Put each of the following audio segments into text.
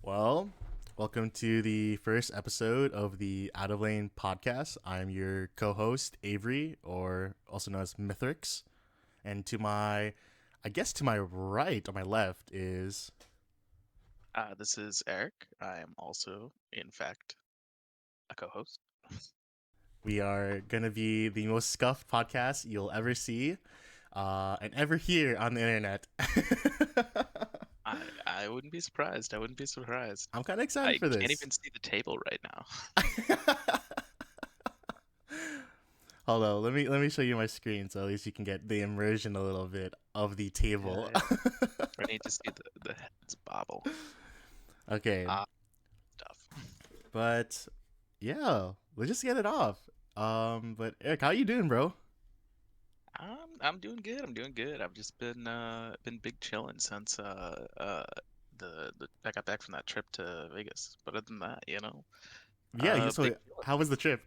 Well, welcome to the first episode of the Out of Lane podcast. I'm your co-host Avery, or also known as Mithrix, and to my right or my left is This is Eric. I am also, in fact, a co-host. we are gonna be the most scuffed podcast you'll ever see, and ever hear on the internet. I wouldn't be surprised. I wouldn't be surprised. I'm kind of excited I for can't this. even see the table right now. Hold on, let me show you my screen so at least you can get the immersion a little bit of the Yeah, table. yeah. I need to see the heads bobble. Okay, Ah, stuff. but yeah, let's just get it off. But Eric, how you doing, bro? I'm doing good. I'm doing good. I've just been big chilling since the I got back from that trip to Vegas. But other than that, So big how was the trip?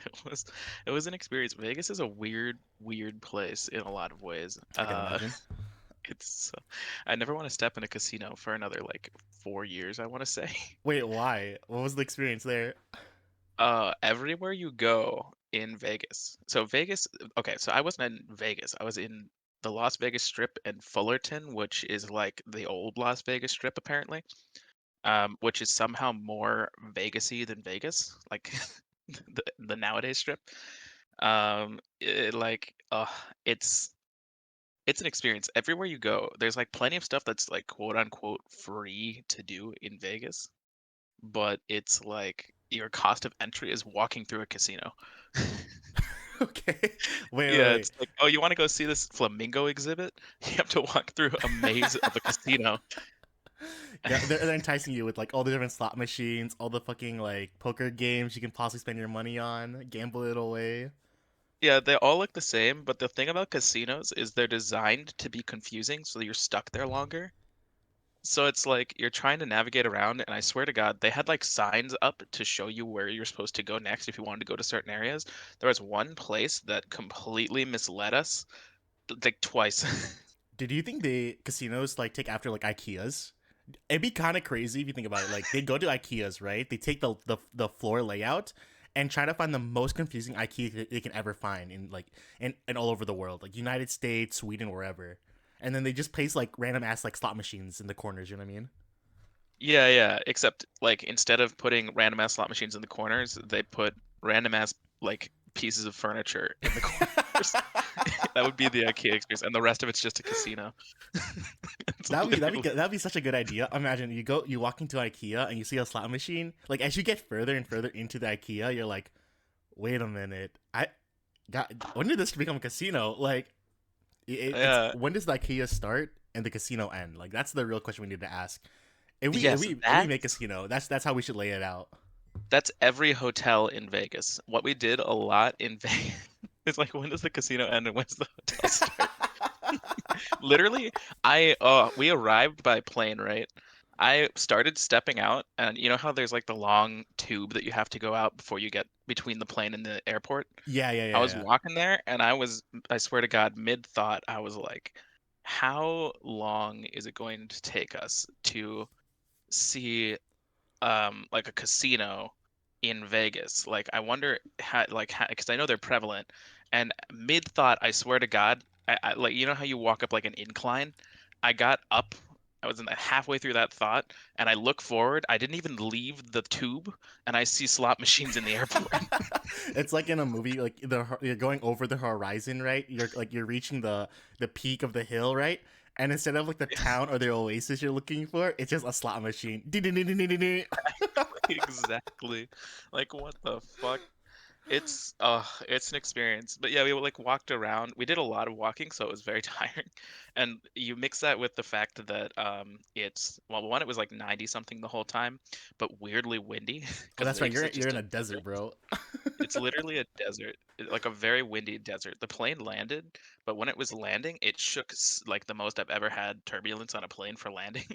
it was it was an experience. Vegas is a weird place in a lot of ways. I can imagine. It's I never want to step in a casino for another like 4 years, I want to say. Wait, why? What was the experience there? Everywhere you go in Vegas. So Vegas, okay, so I wasn't in Vegas. I was in the Las Vegas Strip and Fullerton, which is like the old Las Vegas Strip apparently. Which is somehow more Vegasy than Vegas, like the nowadays strip. It, like, it's an experience. Everywhere you go, there's like plenty of stuff that's like quote unquote free to do in Vegas, but it's like your cost of entry is walking through a casino. Okay. Yeah, Wait. it's like, oh, you want to go see this flamingo exhibit? You have to walk through a maze of a casino. Yeah, they're enticing you with like all the different slot machines, all the fucking like poker games you can possibly spend your money on, gamble it away. Yeah, they all look the same, but the thing about casinos is they're designed to be confusing, so you're stuck there longer. So it's like you're trying to navigate around, and I swear to God, they had like signs up to show you where you're supposed to go next if you wanted to go to certain areas. There was one place that completely misled us, like twice. Did you think the casinos like take after like IKEAs? It'd be kind of crazy if you think about it. Like they go to IKEAs, right? They take the floor layout and try to find the most confusing IKEA they can ever find in like and all over the world, like United States, Sweden, wherever. And then they just place like random ass like slot machines in the corners. You know what I mean? Yeah, yeah. Except like instead of putting random ass slot machines in the corners, they put random ass like pieces of furniture in the corners. That would be the IKEA experience, and the rest of it's just a casino. It's literally That'd be such a good idea. Imagine you walk into IKEA and you see a slot machine. Like as you get further and further into the IKEA, you're like, wait a minute, I got when did this become a casino? Like it's yeah. when does the IKEA start and the casino end? Like that's the real question we need to ask. Yes, If we make a casino, that's how we should lay it out. that's every hotel in Vegas. What we did a lot in Vegas is like, when does the casino end and when's the hotel start? Literally, I we arrived by plane, right? I started stepping out, and you know how there's like the long tube that you have to go out before you get between the plane and the airport? I was Yeah. walking there, and I swear to God, mid-thought, I was like, how long is it going to take us to see like a casino in Vegas? Like I wonder how, because I know they're prevalent. And mid thought, I swear to God, I like, you know how you walk up like an incline? I got up. I was in the halfway through that thought, and I look forward. I didn't even leave the tube, and I see slot machines in the airport. It's like in a movie, like you're going over the horizon, right? You're reaching the peak of the hill, right? And instead of like the town or the oasis you're looking for, it's just a slot machine. Exactly. Like what the fuck? It's an experience. But yeah, we like walked around. We did a lot of walking, so it was very tiring. And you mix that with the fact that it's, well, one, it was like 90 something the whole time, but weirdly windy Oh, because that's right. Vegas is You're just in a a desert, desert. bro. It's literally a desert, like a very windy desert. The plane landed, but when it was landing, it shook like the most I've ever had turbulence on a plane for landing.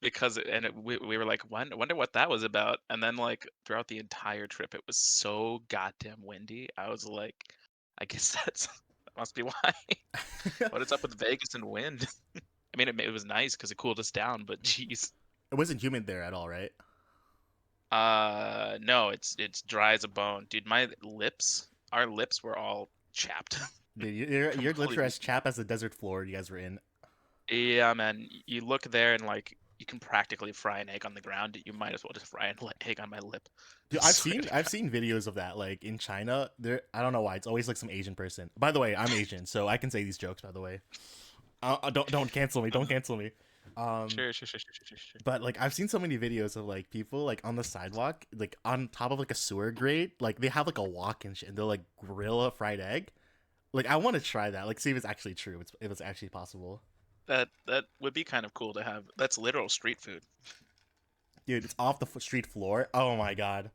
Because we were like, wonder what that was about. And then like throughout the entire trip, it was so goddamn windy. I was like, I guess that must be why. What is up with Vegas and wind? I mean, it was nice because it cooled us down, but jeez. It wasn't humid there at all, right? No, it's dry as a bone, dude. Our lips were all chapped, Dude, your lips were completely. as chapped as the desert floor you guys were in. Yeah, man. You look there and like you can practically fry an egg on the ground. You might as well just fry an egg on my lip. Dude, Swear to I've God. seen videos of that like in China. There, I don't know why it's always like some Asian person. By the way, I'm Asian, so I can say these jokes. By the way, don't cancel me. Don't Uh, cancel me. Um, sure. but like I've seen so many videos of like people like on the sidewalk, like on top of like a sewer grate, like they have like a wok and shit, and they'll like grill a fried egg. Like I want to try that. Like see if it's actually true. If it's actually possible. That would be kind of cool to have. That's literal street food. Dude, it's off the street floor. Oh my god.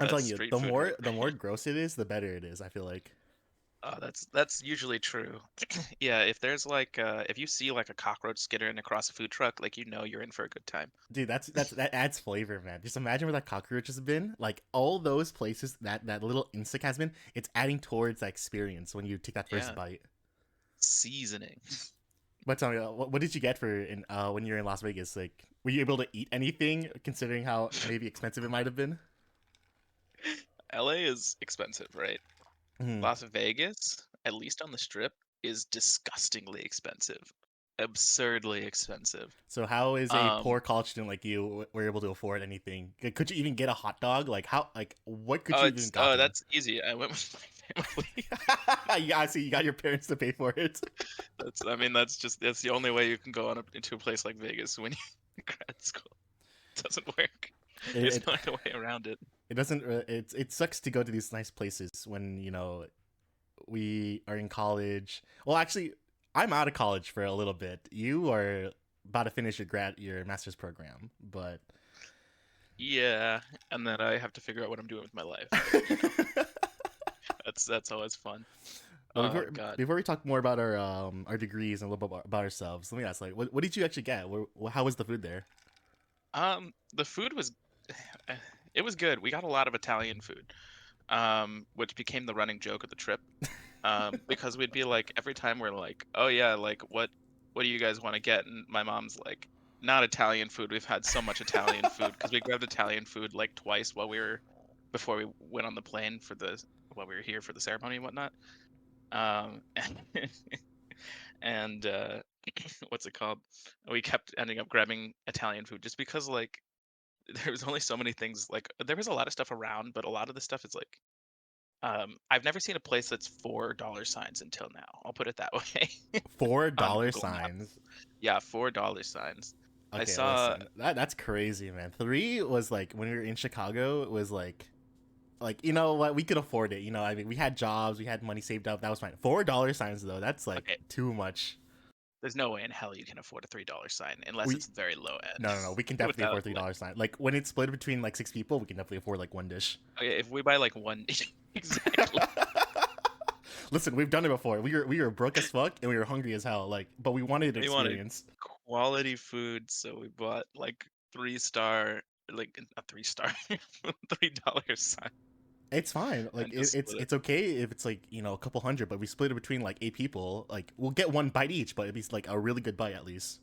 I'm That's telling you, street food, right? the more gross it is, the better it is. I feel like, That's usually true. Yeah, if there's like if you see like a cockroach skittering across a food truck, like you know you're in for a good time. dude, that adds flavor, man. Just imagine where that cockroach has been. Like all those places that little insect has been. It's adding towards that experience when you take that first Yeah, bite. seasoning. But tell me, what did you get for in when you're in Las Vegas? Like, were you able to eat anything, considering how maybe expensive it might have been? LA is expensive, right? Mhm. Las Vegas, at least on the strip, is disgustingly expensive. Absurdly expensive. So how is a Um, poor college student like you were able to afford anything? Could you even get a hot dog? Like how? Like what could oh, you even it's gotten? that's easy. I went with my family. Yeah, I see. You got your parents to pay for it. I mean, that's the only way you can go into a place like Vegas when you in grad school. It doesn't work. There's It no other way around it. it doesn't. It sucks to go to these nice places when we are in college. Well, actually, I'm out of college for a little bit. You are about to finish your master's program, but Yeah, and then I have to figure out what I'm doing with my life. That's always fun. but Oh God. before we talk more about our degrees and a little bit about ourselves, let me ask, like, what did you actually get? How was the food there? The food was it was good. We got a lot of Italian food, which became the running joke of the trip. Because we'd be like every time we're like, oh yeah, like what do you guys want to get? And my mom's like, not Italian food. We've had so much Italian food because we grabbed Italian food like twice before we went on the plane while we were here for the ceremony and whatnot. And, and what's it called? We kept ending up grabbing Italian food just because like there was only so many things. Like there was a lot of stuff around, but a lot of the stuff is like I've never seen a place that's $4 signs until now. I'll put it that way Four on dollar Google Maps. signs. Yeah, $4 signs. I Okay, saw. listen, that's crazy, man. Three was like when we were in Chicago. It was like you know what, we could afford it. I mean, we had jobs, we had money saved up. That was fine. $4 signs though, that's like Okay, too much. there's no way in hell you can afford a $3 sign unless We it's very low end. No, we can definitely Without afford three like, dollars sign. Like when it's split between like six people, we can definitely afford like one dish. okay, if we buy like one, exactly. Listen, we've done it before. We were broke as fuck and we were hungry as hell. Like, but we wanted an We wanted experience. quality food, so we bought like 3 star, like a 3 star, $3 sign It's fine. Like and just split it. it's okay if it's like a couple hundred, but we split it between like eight people. Like we'll get one bite each, but it'd be like a really good bite at least.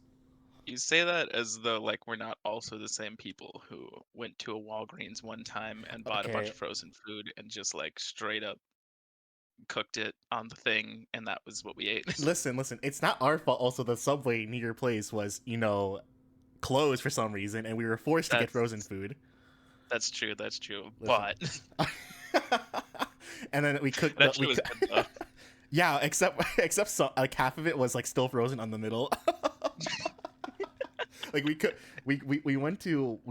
You say that as though like we're not also the same people who went to a Walgreens one time and bought a bunch Okay, of frozen food and just like straight up cooked it on the thing and that was what we ate. listen. It's not our fault. Also, the subway near your place was closed for some reason, and we were forced to get frozen That's food. that's true. Listen. But And then we cooked it actually was good though. yeah, except like half of it was like still frozen on the middle. Like we went to a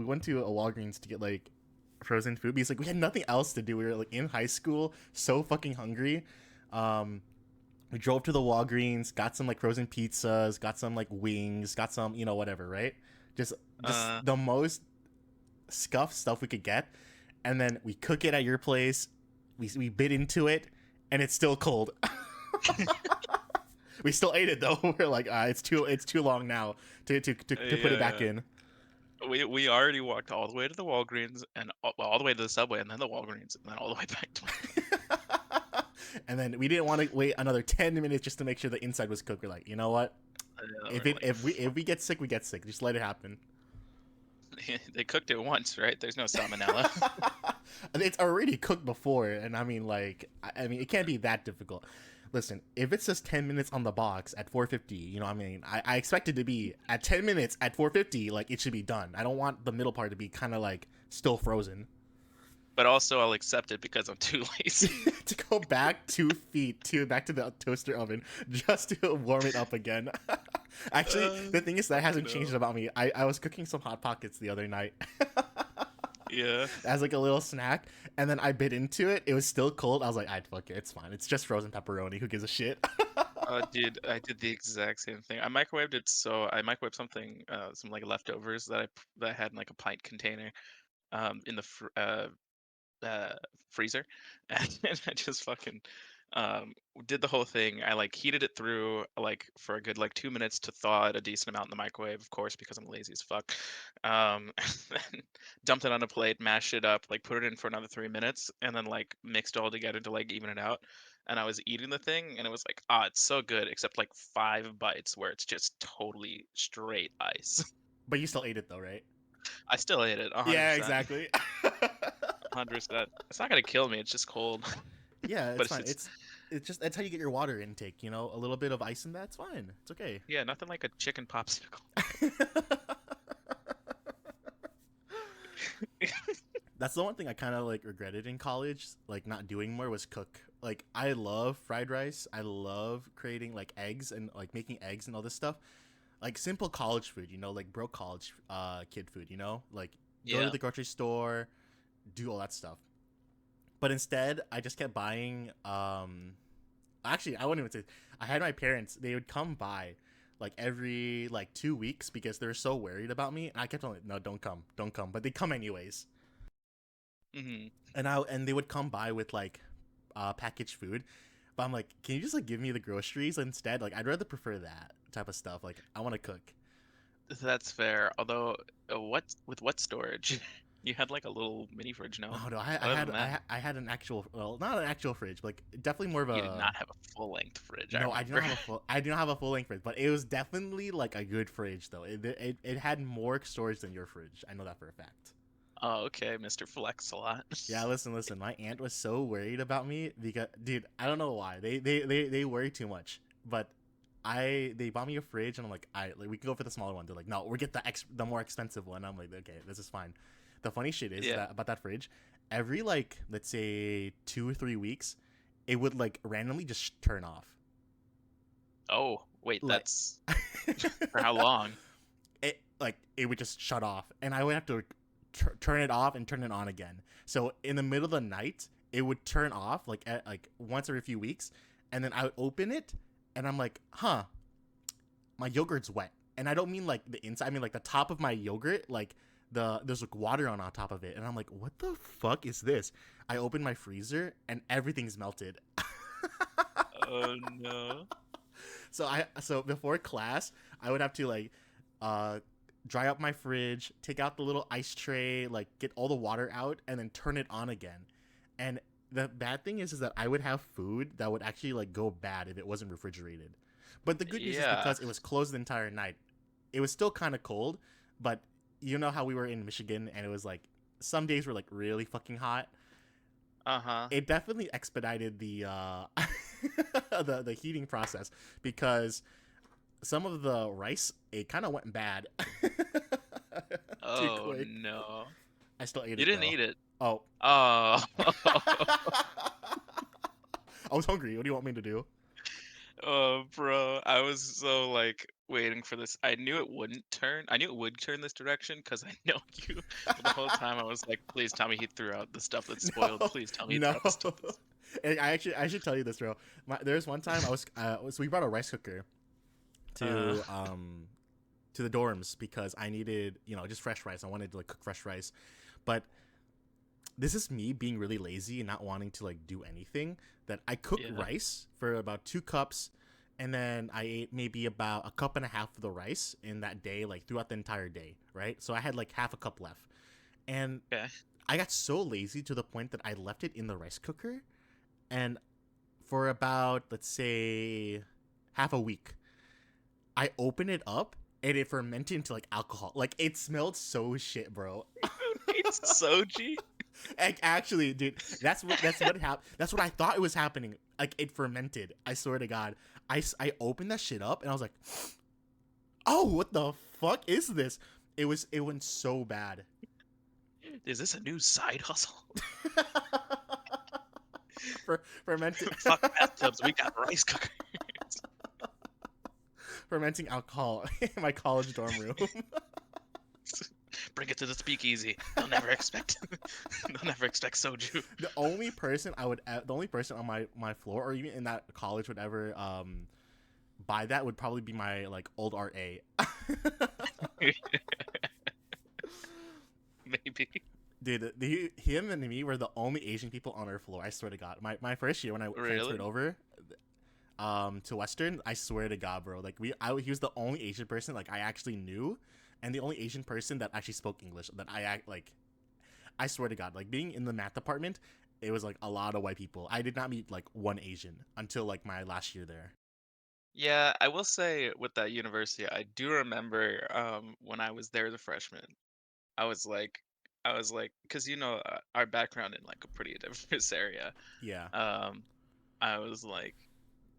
Walgreens to get like frozen food because like we had nothing else to do. We were like in high school, so fucking hungry. Um, we drove to the Walgreens, got some like frozen pizzas, got some like wings, got some whatever, right? Just Uh the most scuffed stuff we could get, and then we cook it at your place. We bit into it, and it's still cold. We still ate it though. We're like, it's too long now to put it back yeah. in. We already walked all the way to the Walgreens and all the way to the Subway and then the Walgreens and then all the way back to And then we didn't want to wait another 10 minutes just to make sure the inside was cooked. We're like, you know what? If We're it like, if we get sick, we get sick. Just let it happen. they cooked it once, right? There's no salmonella. It's already cooked before, and I mean, like, I mean, it can't be that difficult. Listen, if it says 10 minutes on the box at 450, you know, I mean, I expect it to be at 10 minutes at 450, like, it should be done. I don't want the middle part to be kind of like still frozen. But also, I'll accept it because I'm too lazy. To go back 2 feet to back to the toaster oven just to warm it up again. Actually, the thing is that Fucking hasn't changed hell. about me. I was cooking some hot pockets the other night Yeah. as like a little snack, and then I bit into it. It was still cold. I was like, "I fuck it, it's fine. It's just frozen pepperoni. Who gives a shit?" Oh, dude, I did the exact same thing. I microwaved it, so I microwaved something, some like leftovers that I had in like a pint container, in the uh, freezer, and I just fucking did the whole thing. I like heated it through like for a good like 2 minutes to thaw it a decent amount in the microwave, of course, because I'm lazy as fuck. And then dumped it on a plate, mashed it up, like put it in for another 3 minutes, and then like mixed it all together to like even it out. And I was eating the thing, and it was like, ah, it's so good, except like 5 bites where it's just totally straight ice. But you still ate it though, right? I still ate it, Yeah, 100%. exactly. 100%. It's not gonna kill me. It's just cold. Yeah, But it's fine. it's It's just that's how you get your water intake. You know, a little bit of ice in that's fine. It's okay. yeah, nothing like a chicken popsicle. That's the one thing I kind of like regretted in college, like not doing more was cook. Like I love fried rice. I love creating like eggs and like making eggs and all this stuff. Like simple college food, you know, like broke college kid food, you know? Like go to Yeah. the grocery store, do all that stuff. But instead, I just kept buying actually, I wouldn't even say I had my parents, they would come by like every like 2 weeks because they're so worried about me and I kept telling them, no, don't come, don't come, but they come anyways. Hmm. And they would come by with like packaged food, but I'm like, can you just like give me the groceries instead? Like I'd rather prefer that type of stuff. Like I want to cook. That's fair. Although, what storage? You had like a little mini fridge, no? Oh no, Other than that, I had an actual, well, not an actual fridge, but like definitely more of you did a, not have a full length fridge. I no, remember. I do not have a full length fridge, but it was definitely like a good fridge though. It had more storage than your fridge. I know that for a fact. Oh, okay, Mr. Flex a lot. Yeah, listen. My aunt was so worried about me because, dude, I don't know why. They worry too much. But they bought me a fridge, and I'm like, like we can go for the smaller one. They're like, no, we get the more expensive one. I'm like, okay, this is fine. The funny shit is Yeah. that about that fridge, every like let's say 2 or 3 weeks, it would like randomly just turn off. Oh, wait, Like, that's for how long? it would just shut off, and I would have to turn it off and turn it on again. So in the middle of the night, it would turn off like like once every few weeks, and then I would open it, and I'm like, huh, my yogurt's wet, and I don't mean like the inside. I mean like the top of my yogurt, like there's like water on top of it, and I'm like, what the fuck is this? I open my freezer, and everything's melted. Oh no. So before class, I would have to like uh dry up my fridge, take out the little ice tray, like get all the water out and then turn it on again. And the bad thing is that I would have food that would actually like go bad if it wasn't refrigerated. But the good news is Yeah. because it was closed the entire night, it was still kind of cold, but you know how we were in Michigan and it was like some days were like really fucking hot. Uh-huh. It definitely expedited the the heating process because some of the rice it kind of went bad too Oh quick. no. I still ate You it didn't though. eat it. Oh. Oh. I was hungry. What do you want me to do? Oh, bro, I was so like waiting for this. I knew it wouldn't turn. I knew it would turn this direction because I know you. But the whole time I was like, please tell me he threw out the stuff that's spoiled. No, Please tell me he threw no. out the stuff that's. And I should tell you this, bro. There's one time so we brought a rice cooker Uh, to the dorms because I needed, you know, just fresh rice. I wanted to like cook fresh rice, but this is me being really lazy and not wanting to like do anything. That I cooked yeah. rice for about 2 cups, and then I ate maybe about a cup and a half of the rice in that day, like throughout the entire day, right? So I had like half a cup left, and Okay. I got so lazy to the point that I left it in the rice cooker, and for about let's say half a week, I opened it up and it fermented into like alcohol. Like it smelled so shit, bro. Who needs soji? Like, actually, dude, that's what happened. That's what I thought it was happening. Like it fermented. I swear to God, I opened that shit up and I was like, oh, what the fuck is this? It went so bad. Is this a new side hustle? Fermented Fuck bathtubs, we got rice cookers. fermenting alcohol in my college dorm room. Bring it to the speakeasy. They'll never expect. They'll never expect soju. The only person on my floor or even in that college would ever buy that would probably be my like old RA. Maybe. Dude, him and me were the only Asian people on our floor. I swear to God. My first year when I Really? transferred over, to Western, I swear to God, bro. Like he was the only Asian person like I actually knew, and the only Asian person that actually spoke English that I act like. I swear to God, like being in the math department, it was like a lot of white people. I did not meet like one Asian until like my last year there. Yeah, I will say with that university, I do remember when I was there as a freshman, I was like, because our background in like a pretty diverse area. Yeah, Um, I was like,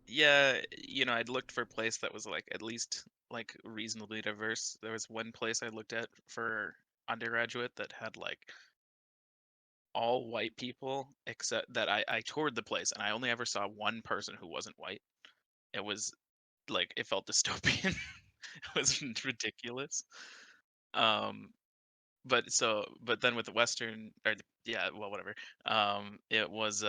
yeah, I'd looked for a place that was like at least like reasonably diverse. There was one place I looked at for undergraduate that had like all white people except that I toured the place and I only ever saw one person who wasn't white. It was like it felt dystopian. It was ridiculous. Um, but then with the Western or yeah, well whatever. It was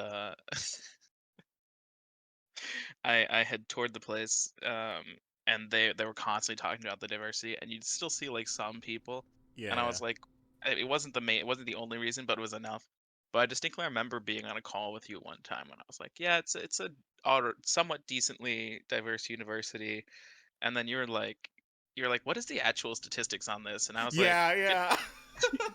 I had toured the place, and they were constantly talking about the diversity, and you'd still see like some people, yeah, and I yeah, was like, it wasn't it wasn't the only reason, but it was enough. But I distinctly remember being on a call with you one time when I was like, yeah, it's a somewhat decently diverse university, and then you're like, what is the actual statistics on this? And I was like, yeah, good yeah.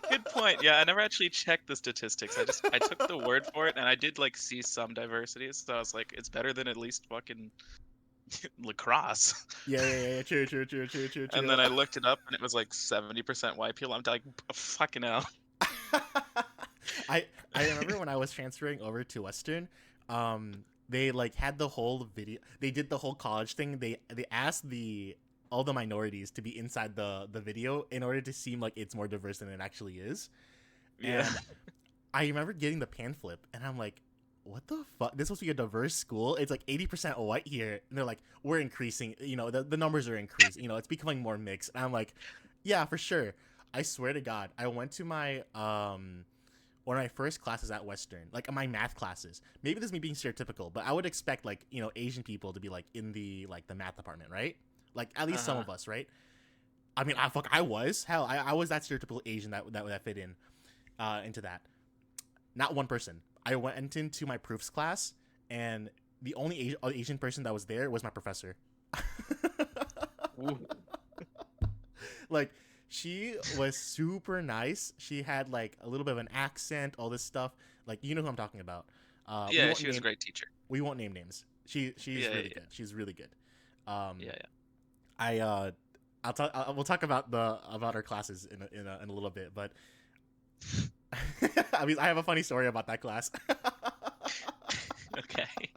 good point. Yeah, I never actually checked the statistics. I took the word for it, and I did like see some diversity, so I was like, it's better than at least fucking lacrosse. Yeah, yeah, yeah, yeah. True, true, true, true, true, And true. then I looked it up and it was like 70% white people. I'm like, fucking hell. I I remember when I was transferring over to Western, they like had the whole video. They did the whole college thing. They asked the all the minorities to be inside the video in order to seem like it's more diverse than it actually is. Yeah. And I remember getting the pan flip, and I'm like, what the fuck? This supposed to be a diverse school. It's like 80% white here, and they're like, we're increasing. The numbers are increasing. It's becoming more mixed. And I'm like, yeah, for sure. I swear to God, I went to my one of my first classes at Western, like my math classes. Maybe this is me being stereotypical, but I would expect like Asian people to be like in the math department, right? Like at least some Uh-huh. of us, right? I mean, I was hell, I was that stereotypical Asian that fit in into that. Not one person. I went into my proofs class, and the only Asian person that was there was my professor. Ooh. Like, she was super nice. She had like a little bit of an accent, all this stuff. Like, you know who I'm talking about. We Yeah, won't she was a name great teacher. we won't name names. She's Yeah, yeah, really good. She's really good. Um, yeah, I I'll talk. We'll talk about our classes in a little bit, but I mean, I have a funny story about that class. yeah. Okay.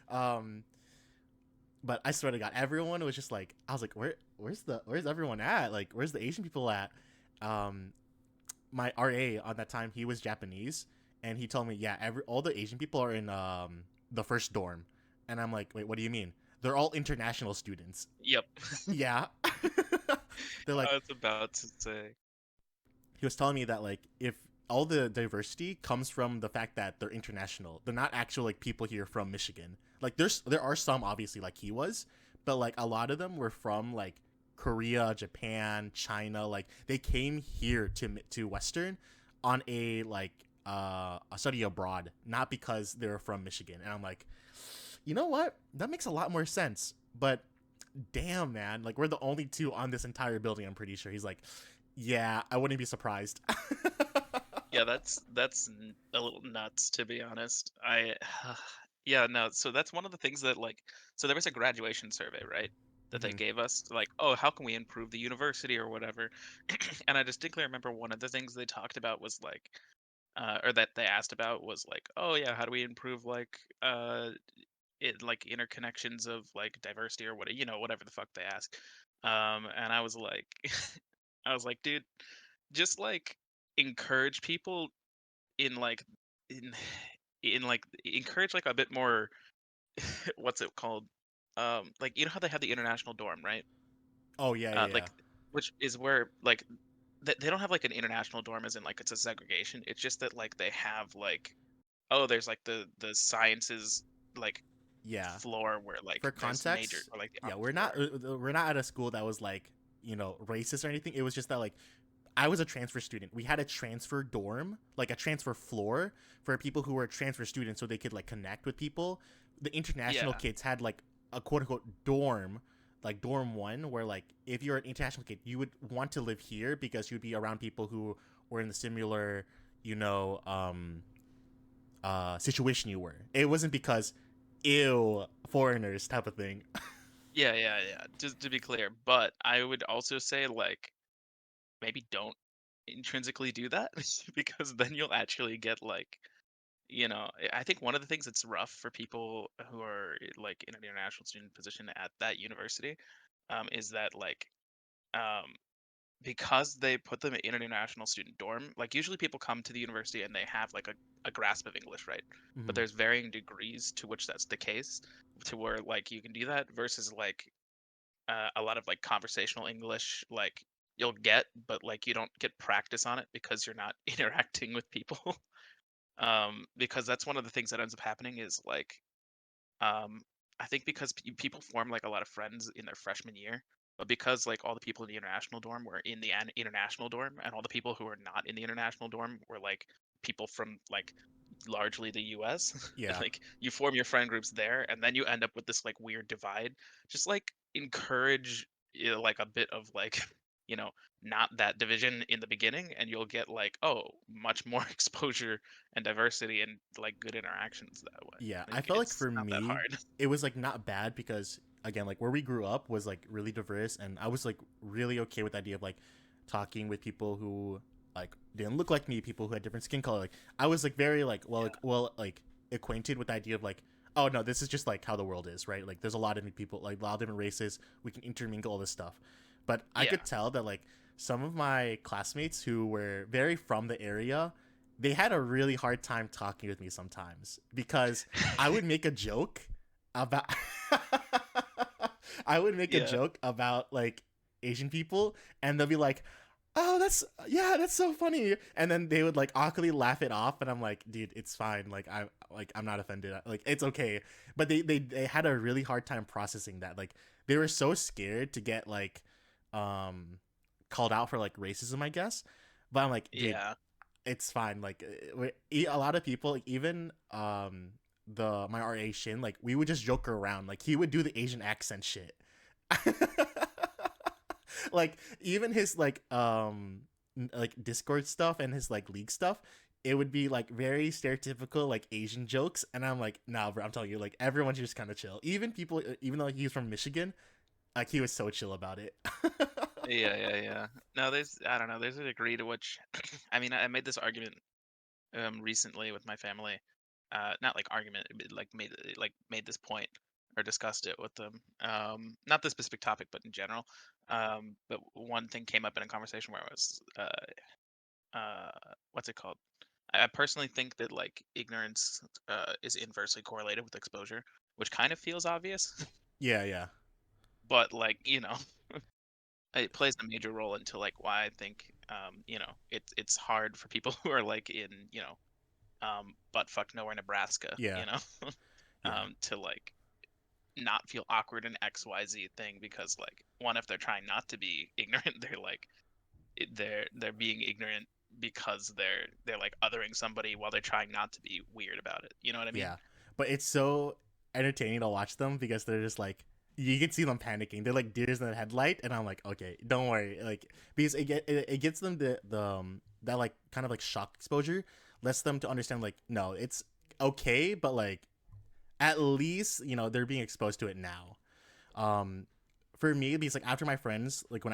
um, but I swear to God, everyone was just like, I was like, where's everyone at? Like, where's the Asian people at? Um, my RA on that time, he was Japanese, and he told me, yeah, all the Asian people are in the first dorm, and I'm like, wait, what do you mean? They're all international students. Yep. Yeah. They're I like, was about to say. he was telling me that like if all the diversity comes from the fact that they're international, they're not actual like people here from Michigan. Like there are some obviously like he was, but like a lot of them were from like Korea, Japan, China. Like they came here to Western on a like a study abroad, not because they were from Michigan. And I'm like, you know what? That makes a lot more sense. But damn, man, like we're the only two on this entire building. I'm pretty sure. He's like, yeah, I wouldn't be surprised. Yeah, that's a little nuts to be honest. Yeah, no. So that's one of the things that like so there was a graduation survey, right? that they Hmm. gave us, like, oh, how can we improve the university or whatever. And I distinctly remember one of the things they talked about was like, or that they asked about was like, oh yeah, how do we improve like like interconnections of like diversity or what, whatever the fuck they ask. And I was like, I was like, dude, just like encourage people in like in in like encourage like a bit more. What's it called? Like, how they have the international dorm, right? Oh yeah, yeah, yeah. Like, which is where like they don't have like an international dorm as in like it's a segregation. It's just that like they have like, oh, there's like the sciences like Yeah. floor where like For there's major, context, or like the yeah, art floor. we're not at a school that was like, racist or anything. It was just that like I was a transfer student. We had a transfer dorm, like a transfer floor for people who were transfer students so they could like connect with people. The international Yeah, kids had like a quote unquote dorm, like dorm one, where like if you're an international kid, you would want to live here because you'd be around people who were in the similar, you know, situation you were. It wasn't because ew foreigners type of thing. yeah. Just to be clear, but I would also say like maybe don't intrinsically do that because then you'll actually get like, I think one of the things that's rough for people who are like in an international student position at that university, is that like, um, because they put them in an international student dorm, like usually people come to the university and they have like a grasp of English, right? But Mhm. there's varying degrees to which that's the case, to where like you can do that versus like, a lot of like conversational English, like you'll get, but like you don't get practice on it because you're not interacting with people. Because that's one of the things that ends up happening is like, um, I think because people form like a lot of friends in their freshman year, but because like all the people in the international dorm were in the international dorm, and all the people who are not in the international dorm were like people from like largely the US, Yeah. like you form your friend groups there, and then you end up with this like weird divide. Just like encourage, like a bit of like, you know, not that division in the beginning, and you'll get like, oh, much more exposure and diversity and like good interactions that way. Yeah, I Like felt like it's for not that me, hard. it was like not bad because again, like where we grew up was like really diverse, and I was like really okay with the idea of like talking with people who like didn't look like me, people who had different skin color. Like I was like very like Yeah. like acquainted with the idea of like, oh no, this is just like how the world is, right? Like there's a lot of different people, like a lot of different races. We can intermingle all this stuff, but I Yeah. could tell that like some of my classmates who were very from the area, they had a really hard time talking with me sometimes because I would make a joke about I would make a Yeah. joke about like Asian people and they'll be like, "Oh, that's yeah, that's so funny." And then they would like awkwardly laugh it off and I'm like, "Dude, it's fine. I'm not offended. Like it's okay." But they had a really hard time processing that. Like they were so scared to get like um called out for like racism, I guess. But I'm like, "Dude, Yeah. it's fine. Like a lot of people, like, even the my RA Shin, like we would just joke around. Like he would do the Asian accent shit. Like even his like Discord stuff and his like league stuff, it would be like very stereotypical like Asian jokes, and I'm like, nah, bro. I'm telling you, like everyone should just kind of chill. Even people, even though he's from Michigan, like he was so chill about it. Yeah. No, I don't know, there's a degree to which I mean, I made this argument recently with my family. Not like argument, but like made this point or discussed it with them. Not this specific topic, but in general. But one thing came up in a conversation where it was, uh, what's it called? I personally think that like ignorance is inversely correlated with exposure, which kind of feels obvious, Yeah, yeah, but like, it plays a major role into like why I think, it's hard for people who are like in, butt fuck nowhere Nebraska, yeah, yeah, to like not feel awkward in XYZ thing, because like, one, if they're trying not to be ignorant, they're like, they're being ignorant because they're like othering somebody while they're trying not to be weird about it. You know what I mean? yeah. But it's so entertaining to watch them because they're just like you can see them panicking. They're like deers in the headlight, and I'm like, okay, don't worry, like because it gets them the that like kind of like shock exposure, lets them to understand like no, it's okay, but like at least they're being exposed to it now. Um, for me, because like after my friends, like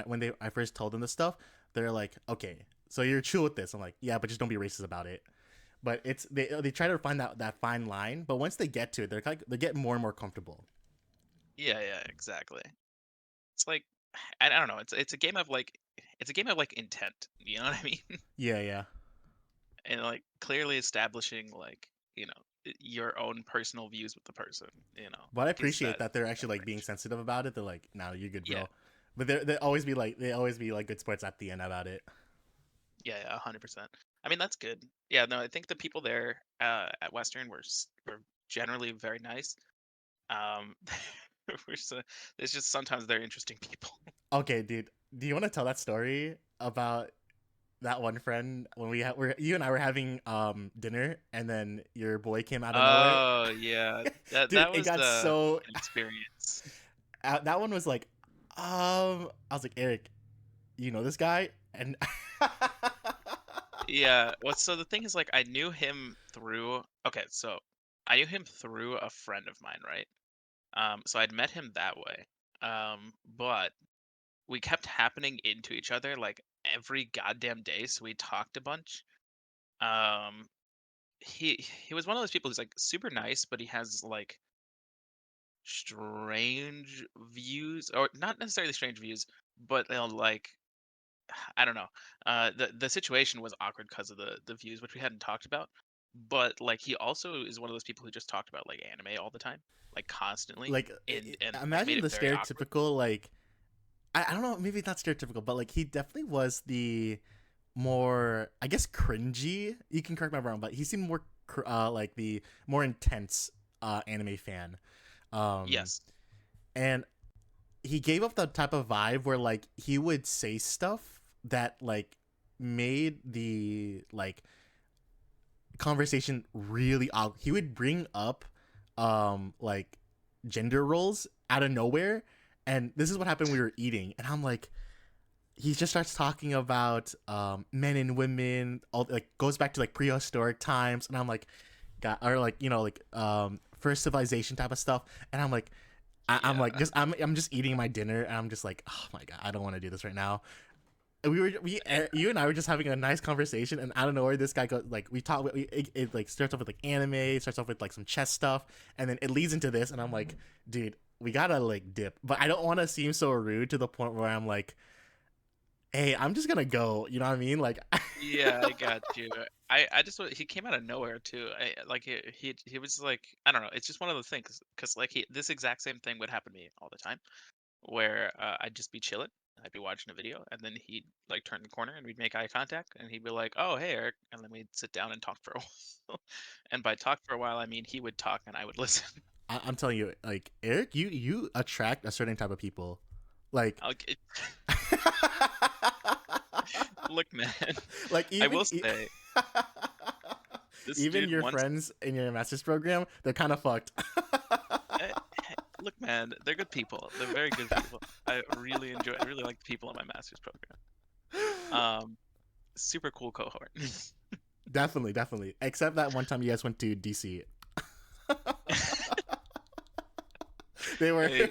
I first told them this stuff, they're like, okay, so you're chill with this. I'm like, yeah, but just don't be racist about it. But it's they try to find that fine line, but once they get to it, they're like they get more and more comfortable. Yeah, yeah, exactly. It's like I don't know. It's a game of like it's a game of like intent. You know what I mean? Yeah, yeah. And like clearly establishing like your own personal views with the person. But I Is appreciate that they're that actually like being range? sensitive about it. They're like, "No, you're good, Yeah, bro." But they always be like good sports at the end about it. yeah, yeah, 100%. I mean that's good. Yeah, no, I think the people there at Western were generally very nice. Um, we're so, it's just sometimes they're interesting people. Okay, dude, do you want to tell that story about that one friend when were you and I were having dinner and then your boy came out of nowhere? Oh yeah, that Dude, that it was got so an experience. that one was like I was like, Eric, you know this guy? And Yeah. Well, so the thing is, like, I knew him through. Okay, so I knew him through a friend of mine, right? So I'd met him that way. But we kept happening into each other like every goddamn day, so we talked a bunch. Um, he was one of those people who's like super nice, but he has like strange views, or not necessarily strange views, but they'll like I don't know. The situation was awkward because of the views, which we hadn't talked about. But like he also is one of those people who just talked about like anime all the time, like constantly, like and like made imagine it the very awkward. stereotypical like I don't know, maybe it's not stereotypical, but like he definitely was the more, I guess, cringy. You can correct me if I'm wrong, but he seemed more like the more intense anime fan. Um, Yes. and he gave up the type of vibe where like he would say stuff that like made the like conversation really odd. He would bring up like gender roles out of nowhere, and this is what happened when we were eating, and I'm like, he just starts talking about men and women, all like goes back to like prehistoric times, and I'm like, God, or like like first civilization type of stuff, and I'm like, I'm like Yeah. I'm just eating my dinner, and I'm just like, oh my God, I don't want to do this right now. And you and I were just having a nice conversation, and I don't know where this guy goes. Like we talk, it like starts off with like anime, it starts off with like some chess stuff, and then it leads into this, and I'm like, dude, we gotta like dip, but I don't want to seem so rude to the point where I'm like, hey, I'm just gonna go. You know what I mean? Like, Yeah, I got you. I just he came out of nowhere too. I like he was like I don't know. It's just one of those things because like this exact same thing would happen to me all the time, where I'd just be chilling, I'd be watching a video, and then he'd like turn the corner and we'd make eye contact, and he'd be like, "Oh, hey, Eric," and then we'd sit down and talk for a while. And by talk for a while, I mean he would talk and I would listen. I'm telling you, like Eric, you attract a certain type of people, like, Like, look, man, like I will say this even dude your once. friends in your master's program, they're kind of fucked. Look, man, they're good people. They're very good people. I really like the people in my master's program. Um, super cool cohort. Definitely, definitely. Except that one time you guys went to DC. They were. Hey,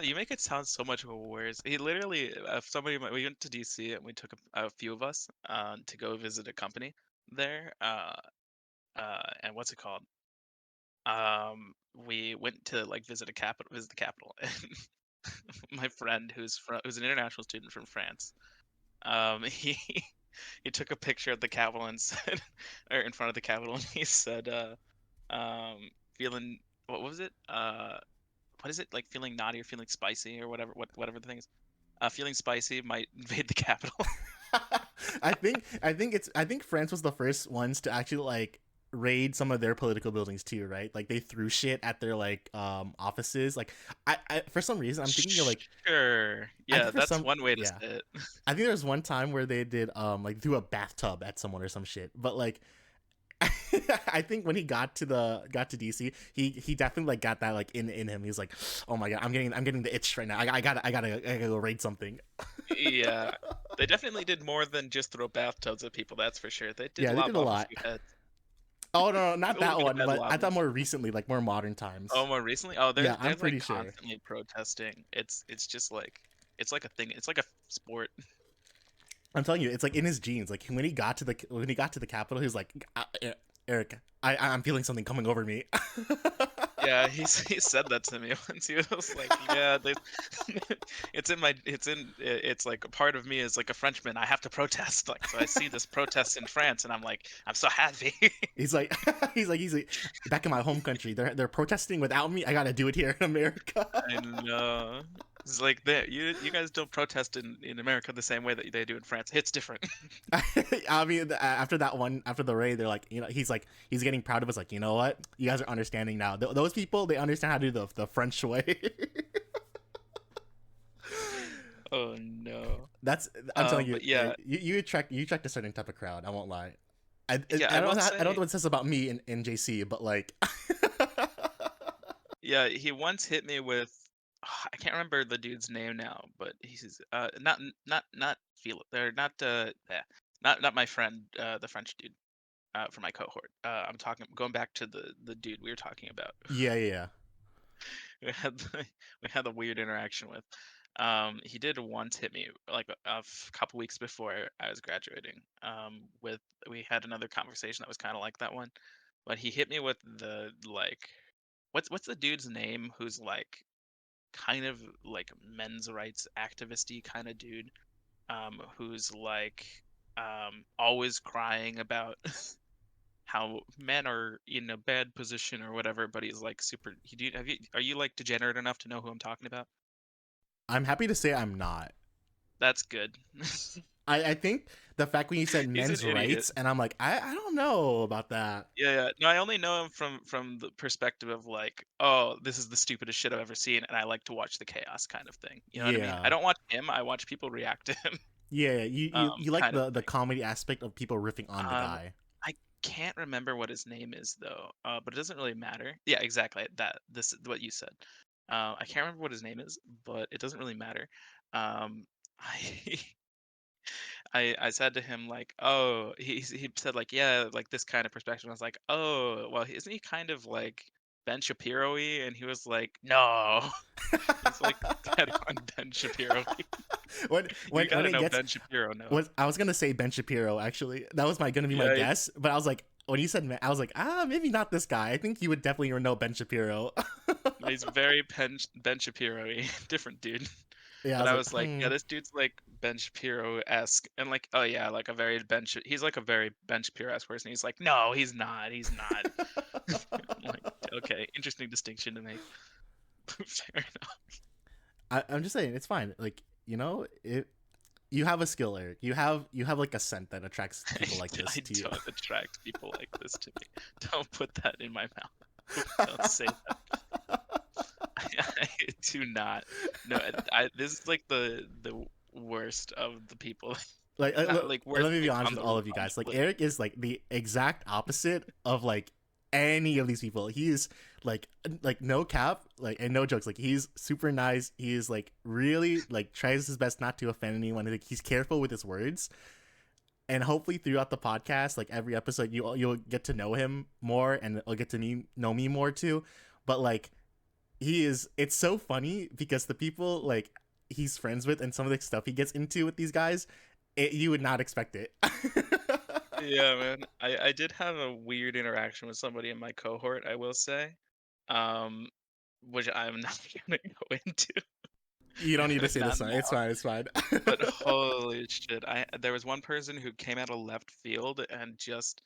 you make it sound so much worse. He literally, we went to DC and we took a few of us to go visit a company there. And what's it called? We went to like visit the capital, and my friend who's an international student from France. He he took a picture of the Capitol and said, or in front of the Capitol, and he said, feeling, what was it? What is it like? Feeling naughty or feeling spicy or whatever the thing is. Feeling spicy might invade the Capitol. I think France was the first ones to actually like raid some of their political buildings too, right? Like they threw shit at their like offices. Like I for some reason I'm thinking of like Sure. I Yeah, think for that's some one way to yeah. say it. I think there was one time where they did like threw a bathtub at someone or some shit. But like I think when he got to DC, he definitely like got that like in him. He was like, "Oh my God, I'm getting the itch right now. I gotta go raid something." Yeah. They definitely did more than just throw bathtubs at people, that's for sure. They did Yeah, they lob did a off a lot. few heads. Oh no, not A little that bit of one, bad but I lobbying. thought more recently, like more modern Oh, times. more recently? Oh, Yeah, I'm there's like pretty sure. constantly protesting. It's just like it's like a thing. It's like a sport. I'm telling you, it's like in his genes. Like when he got to the Capitol, he was like, Eric, I'm feeling something coming over me." Yeah, he said that to me once. He was like, "Yeah, it's like a part of me is like a Frenchman. I have to protest. Like, so I see this protest in France, and I'm like, I'm so happy." He's like, he's like, back in my home country, they're protesting without me. I gotta do it here in America. I know. It's like that. You guys don't protest in America the same way that they do in France. It's different. I mean, after that one, after the raid, they're like, he's like, he's getting proud of us. Like, you know what? You guys are understanding now. Those people, they understand how to do the French way. Oh no. That's, I'm telling you, But yeah, you attract a certain type of crowd. I won't lie. yeah. I will I don't know say, what it says about me in JC, but like, yeah. He once hit me with. I can't remember the dude's name now, but he's not feel or not not my friend, the French dude from my cohort. I'm talking going back to the dude we were talking about. yeah, yeah, we had we had a weird interaction with. He did once hit me like a couple weeks before I was graduating. With we had another conversation that was kind of like that one, but he hit me with the like, what's the dude's name who's like kind of like men's rights activisty kind of dude, who's like always crying about how men are in a bad position or whatever, but he's like super. He do have you are you like degenerate enough to know who I'm talking about? I'm happy to say I'm not. That's good. I think the fact when you said He's an men's idiot. rights, and I'm like, I don't know about that. Yeah, yeah. No, I only know him from the perspective of like, oh, this is the stupidest shit I've ever seen, and I like to watch the chaos kind of thing. You know what I mean? I Yeah. don't watch him. I watch people react to him, Yeah, you like kind of the thing. comedy aspect of people riffing on the Um, guy. I can't remember what his name is though, but it doesn't really matter. Yeah, exactly. This is what you said. I can't remember what his name is, but it doesn't really matter. Um, I I said to him like, "Oh," he said like, "Yeah, like this kind of perspective." I was like, "Oh, well, isn't he kind of like Ben Shapiro-y?" And he was like, "No." He's like dead on Ben Shapiro-y. You When gotta it know gets Ben Shapiro, no. was I was gonna say Ben Shapiro actually. That was my gonna be my Yeah, guess, but I was like when you said I was like, maybe not this guy. I think you would definitely know Ben Shapiro. he's very Ben Shapiro-y, different dude. Yeah, I But was I like, was like, yeah, this dude's like Ben Shapiro-esque, and like, oh yeah, like a very he's like a very Ben Shapiro-esque person. He's like, no, he's not. He's not. I'm like, okay, interesting distinction to make. Fair enough. I'm just saying it's fine. Like it. You have a skill, Eric. You have like a scent that attracts people like this I to you. don't attract people like this to me. Don't put that in my mouth. Don't say that. I do not. No, this is like the worst of the people. Like Not like worst let me be like honest on with the all of you guys. Like list. Eric is like the exact opposite of like any of these people. He is like no cap, like and no jokes. Like he's super nice. He is like really like tries his best not to offend anyone. Like he's careful with his words. And hopefully throughout the podcast, like every episode, you'll get to know him more, and you'll get to know me more too. But like he is, it's so funny because the people like he's friends with and some of the stuff he gets into with these guys, you would not expect it. Yeah, man. I did have a weird interaction with somebody in my cohort, I will say. Um, which I'm not gonna go into. You don't need to say Not this one. It's now. fine. It's fine. But holy shit. There was one person who came out of left field and just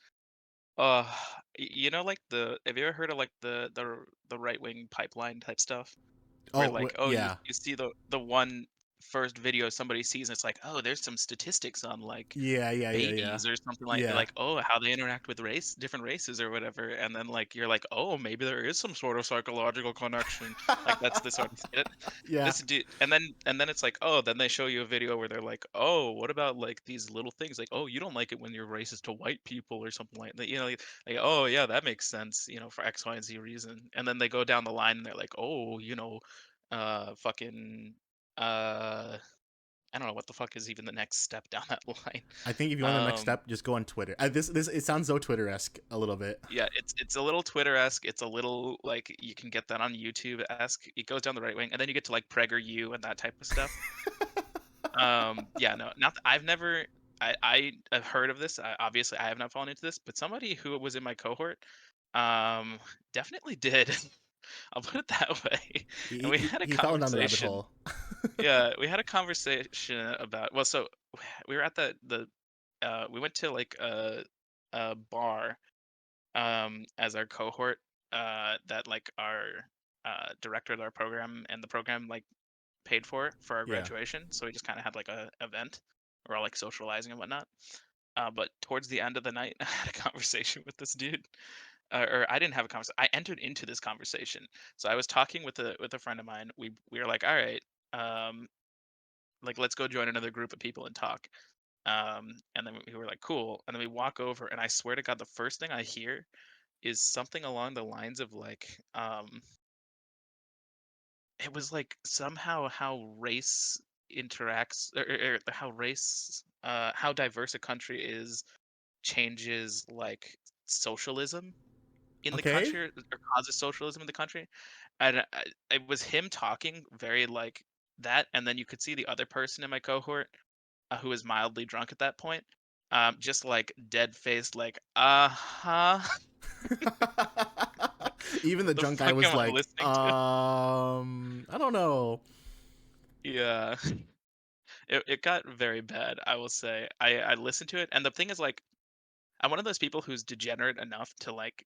uh you know like the have you ever heard of like the right wing pipeline type stuff? Where Oh like, oh, yeah, you see the one first video somebody sees, and it's like, oh, there's some statistics on like yeah, babies or something yeah. like, oh, how they interact with different races or whatever, and then like you're like, oh, maybe there is some sort of psychological connection. Like that's the sort of shit. Yeah, This dude, and then it's like, oh, then they show you a video where they're like, oh, what about like these little things, like, oh, you don't like it when you're racist to white people or something like that, like, oh yeah, that makes sense, for X, Y, and Z reason, and then they go down the line and they're like, oh, fucking uh I don't know what the fuck is even the next step down that line. I think if you want the next Um, step, just go on Twitter. This it sounds so Twitter-esque a little bit. yeah, it's a little Twitter-esque. It's a little like you can get that on YouTube-esque. It goes down the right wing, and then you get to like PragerU and that type of stuff. Yeah, no, not I've never. I have heard of this. Obviously, I have not fallen into this, but somebody who was in my cohort, um, definitely did. I'll put it that way. And he, we he, had a he fell down the rabbit conversation. hole. Yeah, we had a conversation about. Well, so we were at the we went to like a bar as our cohort that like our director of our program and the program like paid for our Yeah. graduation. So we just kind of had like a event. We're all like socializing and whatnot. But towards the end of the night, I had a conversation with this dude. Or I didn't have a conversation. I entered into this conversation. So I was talking with a friend of mine. We were like, all right, like let's go join another group of people and talk. And then we were like, cool. And then we walk over, and I swear to God, the first thing I hear is something along the lines of like, it was like somehow how race interacts, or how race, how diverse a country is changes like socialism in the Okay. country, or causes socialism in the country. And it was him talking very like that, and then you could see the other person in my cohort who was mildly drunk at that point, just like dead faced, like Even the the drunk guy fuck was am I like, listening to? I don't know. Yeah, it got very bad. I will say I listened to it, and the thing is like I'm one of those people who's degenerate enough to like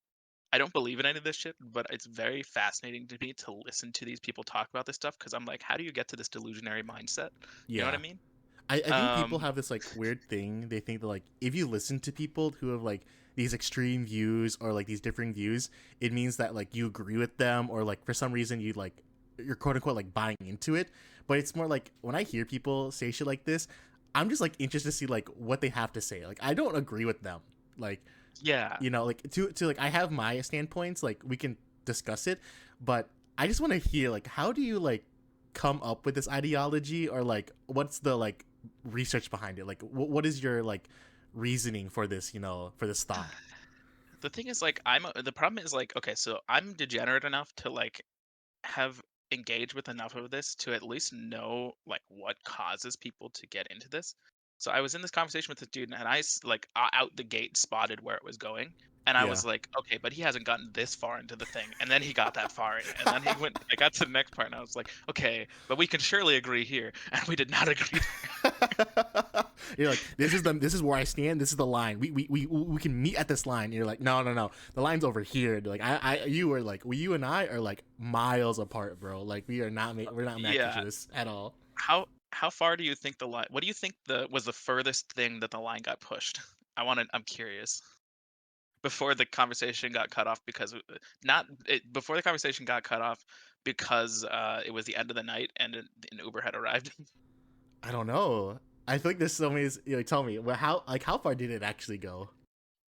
I don't believe in any of this shit, but it's very fascinating to me to listen to these people talk about this stuff because I'm like, how do you get to this delusionary mindset? You know what I Yeah. mean? I think people Um, have this like weird thing. They think that like if you listen to people who have like these extreme views or like these differing views, it means that like you agree with them or like for some reason you like you're quote unquote like buying into it. But it's more like when I hear people say shit like this, I'm just like interested to see like what they have to say. Like I don't agree with them. Like yeah, like to like I have my standpoints, like we can discuss it, but I just want to hear like how do you like come up with this ideology or like what's the like research behind it? Like what is your like reasoning for this, for this thought? the thing is like the problem is like okay, so I'm degenerate enough to like have engaged with enough of this to at least know like what causes people to get into this. So I was in this conversation with this dude, and like out the gate spotted where it was going, and I Yeah. was like, okay, but he hasn't gotten this far into the thing, and then he got that far in it, and then he went. I got to the next part, and I was like, okay, but we can surely agree here, and we did not agree. You're like, this is where I stand. This is the line. We can meet at this line. And you're like, no. The line's over here. Like you were like, you and I are like miles apart, bro. Like we're not matching for Yeah. this at all. How far do you think the line? What do you think the furthest thing that the line got pushed? I'm curious. Before the conversation got cut off because not it, before the conversation got cut off because it was the end of the night and an Uber had arrived. I don't know. I feel like there's so many. Tell me, well, how far did it actually go?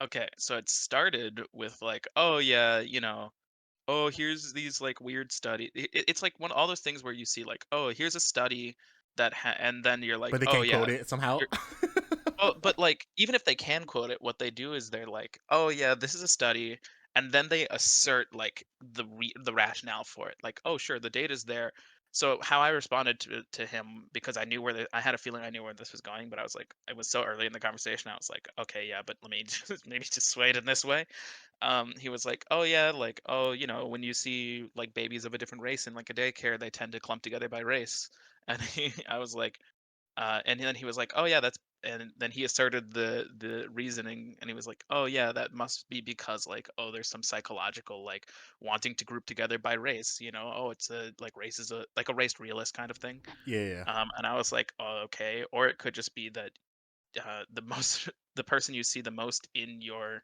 Okay, so it started with like, oh yeah, oh here's these like weird study. It's like all those things where you see like, oh here's a study and then you're like, But they oh can't yeah, quote it somehow. oh, but like even if they can quote it, what they do is they're like, "Oh yeah, this is a study," and then they assert like the rationale for it. Like, "Oh sure, the data's there." So how I responded to him because I knew I had a feeling I knew where this was going, but I was like, it was so early in the conversation. I was like, "Okay, yeah, but let me just, maybe just sway it in this way." He was like, "Oh yeah, like oh when you see like babies of a different race in like a daycare, they tend to clump together by race." And I was like, and then he was like, "Oh yeah, that's." And then he asserted the reasoning, and he was like, "Oh yeah, that must be because like oh, there's some psychological like wanting to group together by race. Oh, it's a like race is a like a race realist kind of thing." Yeah, yeah. And I was like, "Oh, okay." Or it could just be that the most the person you see the most in your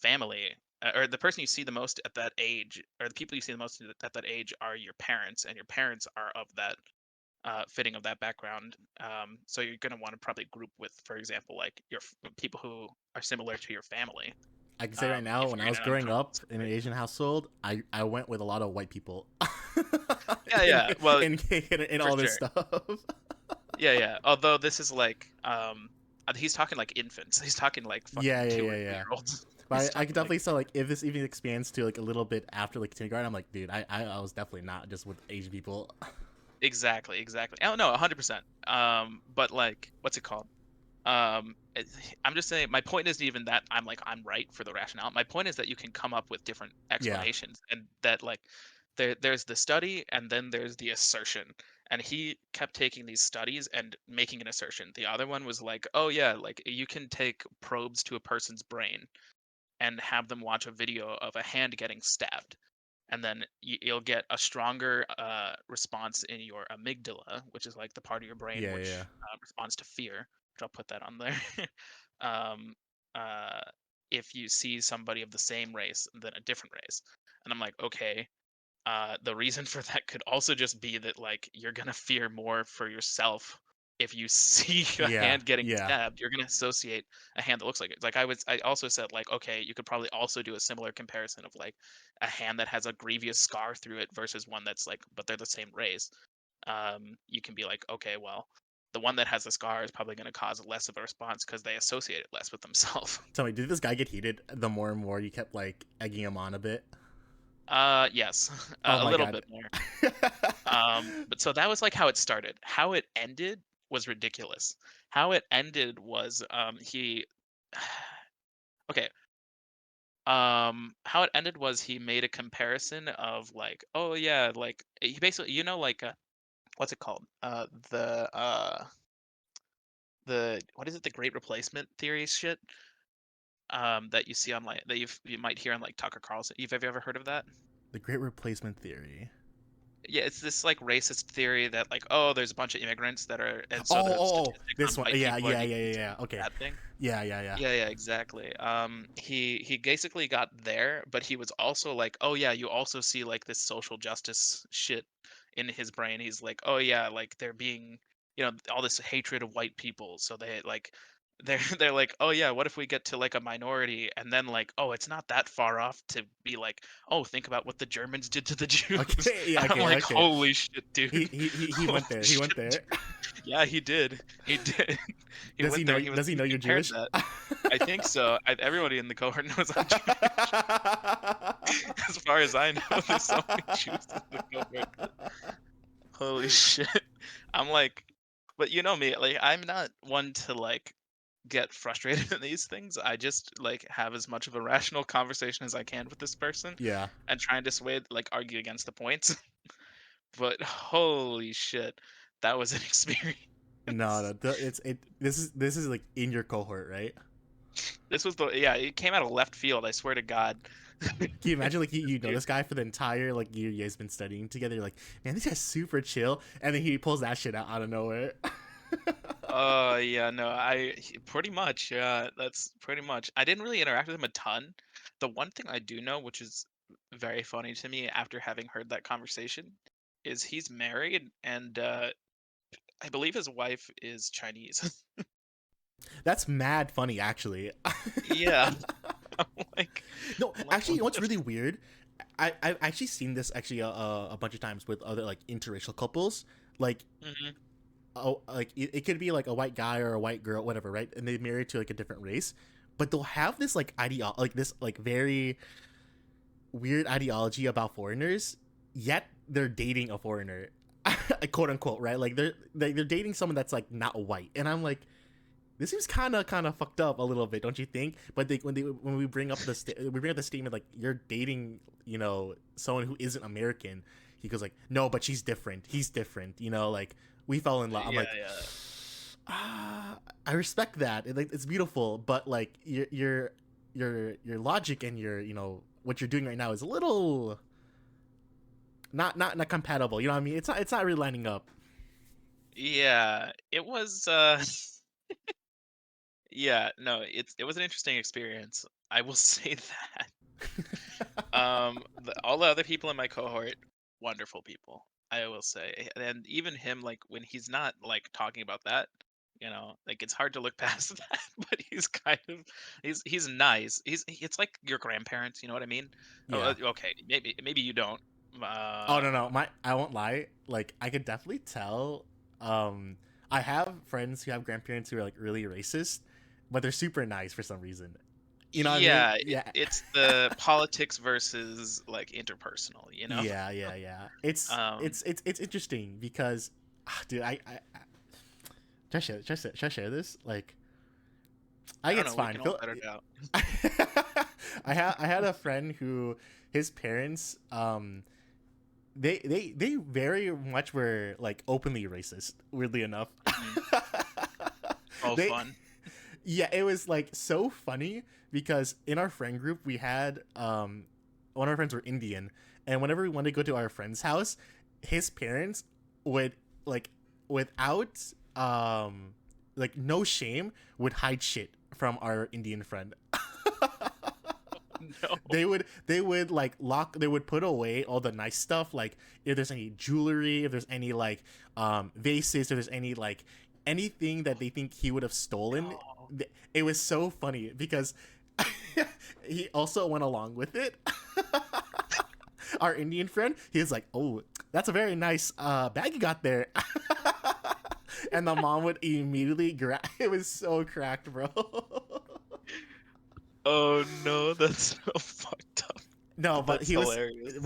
family. Or the person you see the most at that age, or the people you see the most at that age, are your parents, and your parents are of that fitting of that background. So you're going to want to probably group with, for example, like people who are similar to your family. I can say right now, If when you're I in was an growing uncomfortable up in an situation. Asian household, I went with a lot of white people Yeah, in, yeah. Well, in all for this sure. stuff. Yeah, yeah. Although this is like, he's talking like infants. He's talking like Yeah, fucking yeah, 2 or 3 yeah. year olds. He's But I could talking like definitely tell like if this even expands to like a little bit after like kindergarten, I'm like, dude, I was definitely not just with Asian people. exactly, exactly. Oh no, 100%. But like, what's it called? I'm just saying. My point isn't even that I'm like I'm right for the rationale. My point is that you can come up with different Yeah, explanations, and that like there's the study, and then there's the assertion. And he kept taking these studies and making an assertion. The other one was like, oh yeah, like you can take probes to a person's brain and have them watch a video of a hand getting stabbed, and then you'll get a stronger response in your amygdala, which is like the part of your brain yeah, yeah. which responds to fear, which I'll put that on there. um, uh, if you see somebody of the same race than a different race. And I'm like, okay, the reason for that could also just be that like you're gonna fear more for yourself if you see a Yeah, hand getting yeah. stabbed. You're gonna associate a hand that looks like it. Like I also said like, okay, you could probably also do a similar comparison of like a hand that has a grievous scar through it versus one that's like, but they're the same race. You can be like, okay, well, the one that has the scar is probably going to cause less of a response because they associate it less with themselves. Tell me, did this guy get heated the more and more you kept like egging him on a bit? Yes, Oh a my little god. bit more. But so that was like how it started. How it ended was ridiculous. How it ended was he okay. How it ended was he made a comparison of like, oh yeah, like he basically, like what's it called? The what is it? The Great Replacement theory shit. That you see on like that you might hear on like Tucker Carlson. Have you ever heard of that? The Great Replacement Theory. Yeah, it's this like racist theory that like, oh, there's a bunch of immigrants that are, and so Oh, the oh, oh, statistics this on one. white Yeah, people are yeah, yeah, yeah, decreasing. yeah. Okay. That thing. Yeah, yeah, yeah. Yeah, yeah, exactly. He basically got there, but he was also like, oh yeah, you also see like this social justice shit in his brain. He's like, oh yeah, like they're being, all this hatred of white people. So they like, they're like, oh yeah, what if we get to like a minority, and then like, oh, it's not that far off to be like, oh, think about what the Germans did to the Jews. Okay, yeah, And I'm okay, like, okay. holy shit, He dude. he he he Holy went there. He went shit. there. Yeah, he did. He did. He Does he went there. know? He was Does he he know you're compared Jewish? that. I think so. Everybody in the cohort knows I'm Jewish. As far as I know, there's so many Jews in the cohort. Holy shit. I'm like, but you know me, like I'm not one to like get frustrated in these things. I just like have as much of a rational conversation as I can with this person Yeah. and try and dissuade, like argue against the points. But holy shit, that was an experience. No, no. It's it. This is like in your cohort, right? This was yeah, it came out of left field, I swear to God. Can you imagine like you know Dude. this guy for the entire like year you guys been studying together? You're like, man, this guy's super chill, and then he pulls that shit out of nowhere. Yeah, no, pretty much, yeah, that's pretty much. I didn't really interact with him a ton. The one thing I do know, which is very funny to me after having heard that conversation, is he's married and I believe his wife is Chinese. That's mad funny, actually. Yeah. I'm like No, I'm like, actually, you what know what's the really weird? I've actually seen this actually a bunch of times with other like interracial couples. Like, hmm oh, like it could be like a white guy or a white girl, whatever, right? And they married to like a different race, but they'll have this like like this like very weird ideology about foreigners. Yet they're dating a foreigner, quote unquote, right? Like they're dating someone that's like not white, and I'm like, this seems kind of fucked up a little bit, don't you think? But when we bring up we bring up the statement like you're dating, someone who isn't American, he goes like, no, but she's different. He's different. Like we fell in love. I'm Yeah, like, yeah. I respect that. Like it's beautiful, but like your logic and your what you're doing right now is a little not compatible. You know what I mean? It's not really lining up. Yeah, it was yeah, no, it was an interesting experience. I will say that. All the other people in my cohort, wonderful people, I will say. And even him, like when he's not like talking about that, like it's hard to look past that. But he's kind of, he's nice. It's like your grandparents. You know what I mean? Oh, Yeah. okay, maybe you don't. Oh no, no, my I won't lie. Like I could definitely tell. Um, I have friends who have grandparents who are like really racist, but they're super nice for some reason. You know what I mean? Yeah, Yeah. it's the politics versus like interpersonal, you know? Yeah. It's Um, it's it's it's interesting because, dude, should I share this? Like, I I think don't it's know, we fine. can all better it out. I had a friend who his parents they very much were like openly racist. Weirdly enough, Mhm. Oh, they fun. yeah, it was like so funny because in our friend group we had one of our friends were Indian, and whenever we wanted to go to our friend's house, his parents would like without like no shame would hide shit from our Indian friend. No. They would like lock they would put away all the nice stuff, like if there's any jewelry, if there's any like vases, if there's any like anything that they think he would have stolen. No. It was so funny because he also went along with it. Our Indian friend, he was like, oh, that's a very nice bag you got there. And the mom would immediately grab it. Was so cracked, bro. Oh no, that's so fucked up. No, But but that's he was, hilarious.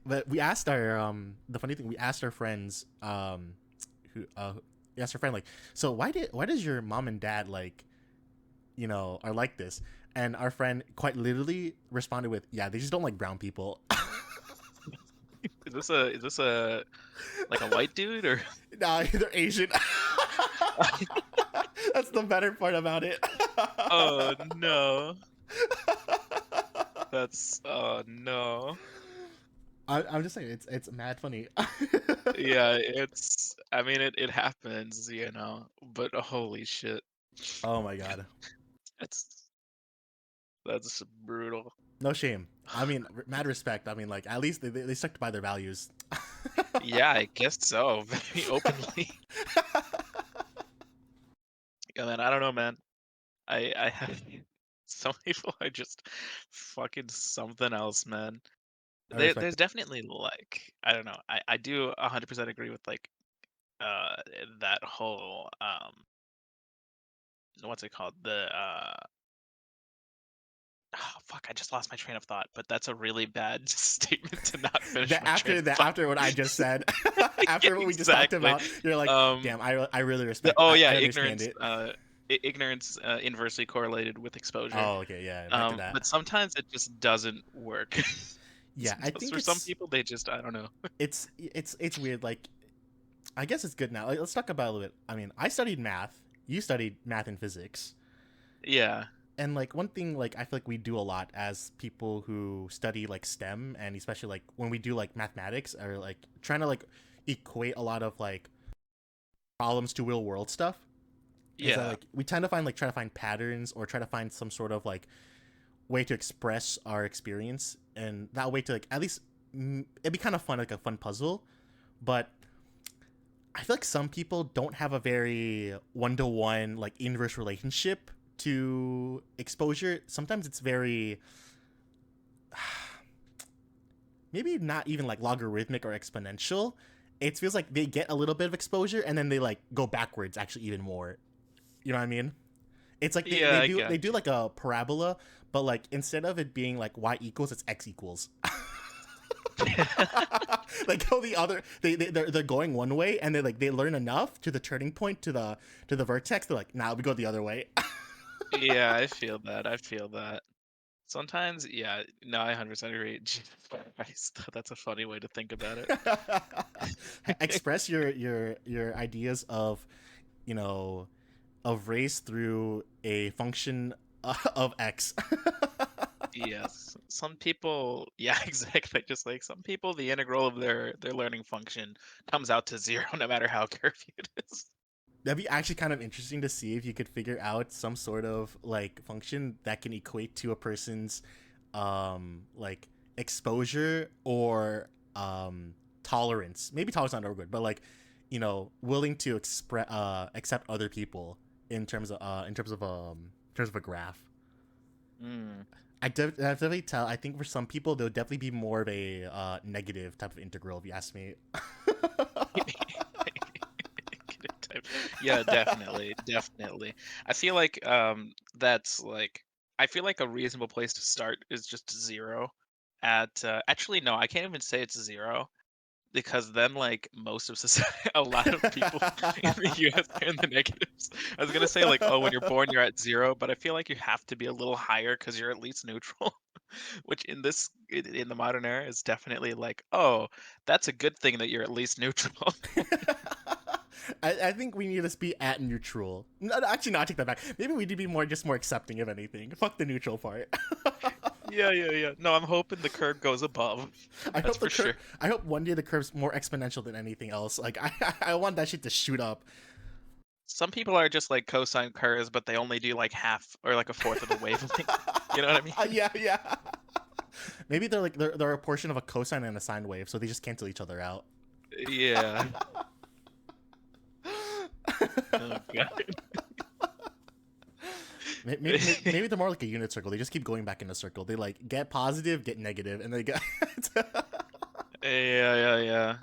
but we asked our the funny thing, we asked our friends who we asked our friend like, so why does your mom and dad like, are like this? And our friend quite literally responded with, yeah, they just don't like brown people. Is this a like a white dude or Nah, they're Asian. That's the better part about it. oh no. That's oh no. I'm just saying it's mad funny. Yeah, it's I mean it happens, you know, but holy shit. Oh my god. That's that's brutal. No shame. I mean, mad respect. I mean, like, at least they stuck by their values. Yeah, I guess so. Very openly. Yeah, man, I don't know, man. I have some people are just fucking something else, man. I respect There's it. definitely like I don't know. I do 100% agree with like uh that whole what's it called? The oh, fuck, I just lost my train of thought, but that's a really bad statement to not finish That my train of thought. after what I just said, Yeah, after what we just talked exactly. about, you're like, Um damn, I really respect. oh yeah, I understand ignorance it. ignorance inversely correlated with exposure. Oh, okay, yeah, back to that. But sometimes it just doesn't work. Yeah, I Just think for some people, they just I don't know. it's weird. Like, I guess it's good now. Like, let's talk about a little bit. I mean, I studied math. You studied math and physics. Yeah. And like one thing like I feel like we do a lot as people who study like STEM, and especially like when we do like mathematics or like trying to like equate a lot of like problems to real world stuff, is that Yeah. like we tend to find like try to find patterns or try to find some sort of like way to express our experience, and that way to like at least it'd be kind of fun, like a fun puzzle. But I feel like some people don't have a very one-to-one like inverse relationship to exposure. Sometimes it's very maybe not even like logarithmic or exponential. It feels like they get a little bit of exposure and then they like go backwards actually even more. You know what I mean? It's like Yeah, I they got do like a parabola, but like instead of it being like y equals, it's x equals. you. Like go the other they're going one way and they learn enough to the turning point to the vertex. They're like, nah, we go the other way. Yeah, I feel that. I feel that. Sometimes, yeah, no, I 100% agree. Jesus Christ, that's a funny way to think about it. Express your ideas of, you know, of race through a function of x. Yes, some people, yeah, exactly. Just like some people, the integral of their learning function comes out to zero, no matter how curvy it is. That'd be actually kind of interesting to see if you could figure out some sort of like function that can equate to a person's like exposure or tolerance. Maybe tolerance not over good, but like, willing to express accept other people in terms of in terms of a graph. Mm. I definitely tell. I think for some people, there'll definitely be more of a negative type of integral, if you ask me. Type Yeah, definitely, definitely. I feel like that's like I feel like a reasonable place to start is just 0 at actually no, I can't even say it's 0 because then like most of society a lot of people in the US are in the negatives. I was gonna say like, oh, when you're born you're at 0, but I feel like you have to be a little higher because you're at least neutral. Which in the modern era is definitely like, oh, that's a good thing that you're at least neutral. I think we need to be at neutral. No, actually, no, I take that back. Maybe we need to be more accepting of anything. Fuck the neutral part. Yeah, yeah, yeah. No, I'm hoping the curve goes above. I That's hope the for curve. sure. I hope one day the curve's more exponential than anything else. Like I want that shit to shoot up. Some people are just like cosine curves, but they only do like half or like a fourth of the wavelength. You know what I mean? Yeah, yeah. Maybe they're a portion of a cosine and a sine wave, so they just cancel each other out. Yeah. Oh god. Maybe they're more like a unit circle. They just keep going back in a circle. They like get positive, get negative, and they get. Yeah, yeah, yeah.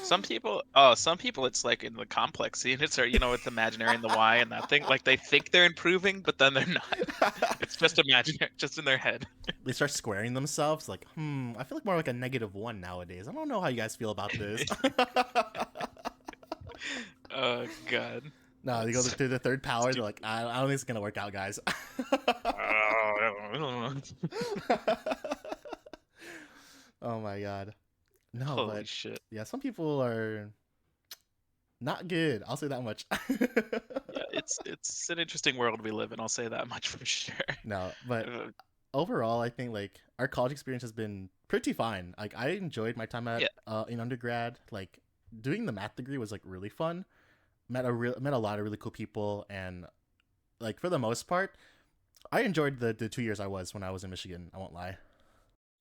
Some people, it's like in the complex units or it's imaginary in the Y and that thing. Like they think they're improving, but then they're not. It's just imaginary, just in their head. They start squaring themselves. Like, I feel like more like a -1 nowadays. I don't know how you guys feel about this. Oh god. No, they go That's through the third power. They're stupid. like, I don't think it's gonna work out, guys. Oh, Oh my god. No, holy but shit. yeah, some people are not good. I'll say that much. Yeah, it's an interesting world we live in. I'll say that much for sure. No, but Uh, overall, I think like our college experience has been pretty fine. Like I enjoyed my time at yeah, in undergrad. Like doing the math degree was like really fun. Met a lot of really cool people, and like for the most part, I enjoyed the 2 years I was when I was in Michigan. I won't lie.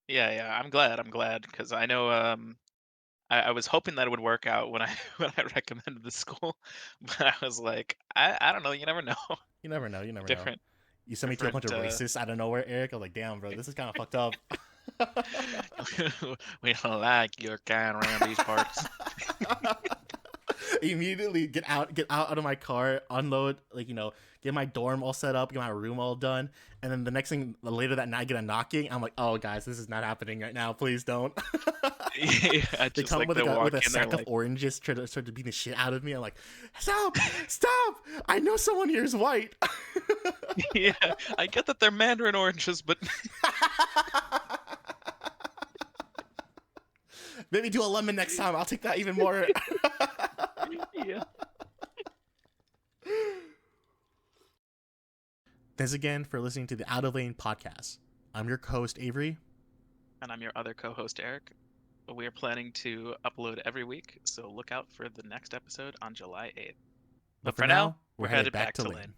yeah, yeah. I'm glad. I'm glad because I know. I was hoping that it would work out when I when I recommended the school, but I was like, I don't know. You never know. You never know. You never know. Different You sent me to a bunch different. of racists out of nowhere, Eric. I was like, damn, bro, this is kind of fucked up. We don't like your kind around these parts. Immediately get out of my car, unload, like get my dorm all set up, get my room all done, and then the next thing later that night, I get a knocking. I'm like, oh guys, this is not happening right now. Please don't. Yeah, They just come like with they with walk a in there sack of like, oranges, try to start to beat the shit out of me. I'm like, stop, stop! I know someone here is white. yeah, I get that they're mandarin oranges, but Maybe do a lemon next time. I'll take that even more. yeah. Thanks again for listening to the Out of Lane podcast. I'm your co-host Avery. And I'm your other co-host Eric. We are planning to upload every week, so look out for the next episode on July 8th. But But for for now, now, we're we're headed headed back back to to Lane. Lynn.